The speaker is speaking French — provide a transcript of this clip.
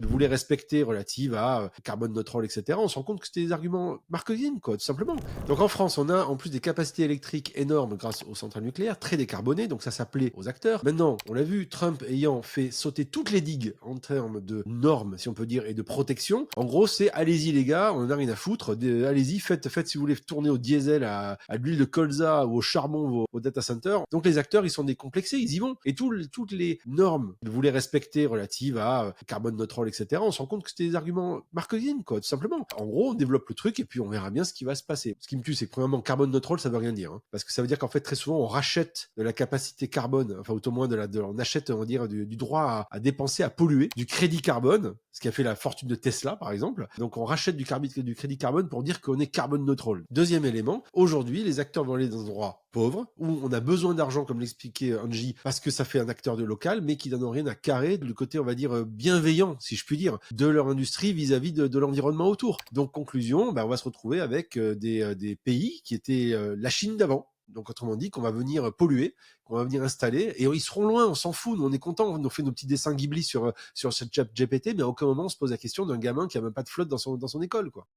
voulait respecter relative à carbone neutral, etc., on se rend compte que c'était des arguments marketing, quoi, tout simplement. Donc en France, on a en plus des capacités électriques énormes grâce aux centrales nucléaires, très décarbonées, donc ça s'appelait aux acteurs. Maintenant, on l'a vu, Trump ayant fait sauter toutes les digues en termes de normes, si on peut dire, et de protection, en gros, c'est allez-y les gars, on en a rien à foutre, allez-y, faites si vous voulez tourner au diesel, à l'huile de colza ou au charbon, au data center. Donc les acteurs, ils sont décomplexés, ils y vont. Et toutes les normes qu'ils voulaient respecter relatives à carbone neutral, etc., on se rend compte que c'était des arguments marketing, quoi, tout simplement. En gros, on développe le truc et puis on verra bien ce qui va se passer. Ce qui me tue, c'est que premièrement, carbone neutral, ça veut rien dire, hein, parce que ça veut dire qu'en fait, très souvent, on rachète de la capacité carbone, enfin, au moins on achète, on va dire, du droit à dépenser, à polluer, du crédit carbone, ce qui a fait la fortune de Tesla, par exemple. Donc, on rachète du crédit carbone pour dire qu'on est carbone neutral. Deuxième élément, aujourd'hui, les acteurs vont aller dans un endroit pauvre, où on a besoin d'argent, comme l'expliquait Angie, parce que ça fait un acteur de local, mais qui n'en ont rien à carrer du côté, on va dire, bienveillant, si je puis dire, de leur industrie vis-à-vis de l'environnement autour. Donc, conclusion, on va se retrouver avec des pays qui étaient la Chine d'avant. Donc, autrement dit, qu'on va venir polluer, qu'on va venir installer, et ils seront loin, on s'en fout, nous on est contents, on fait nos petits dessins Ghibli sur cette chat GPT, mais à aucun moment on se pose la question d'un gamin qui a même pas de flotte dans son école, quoi.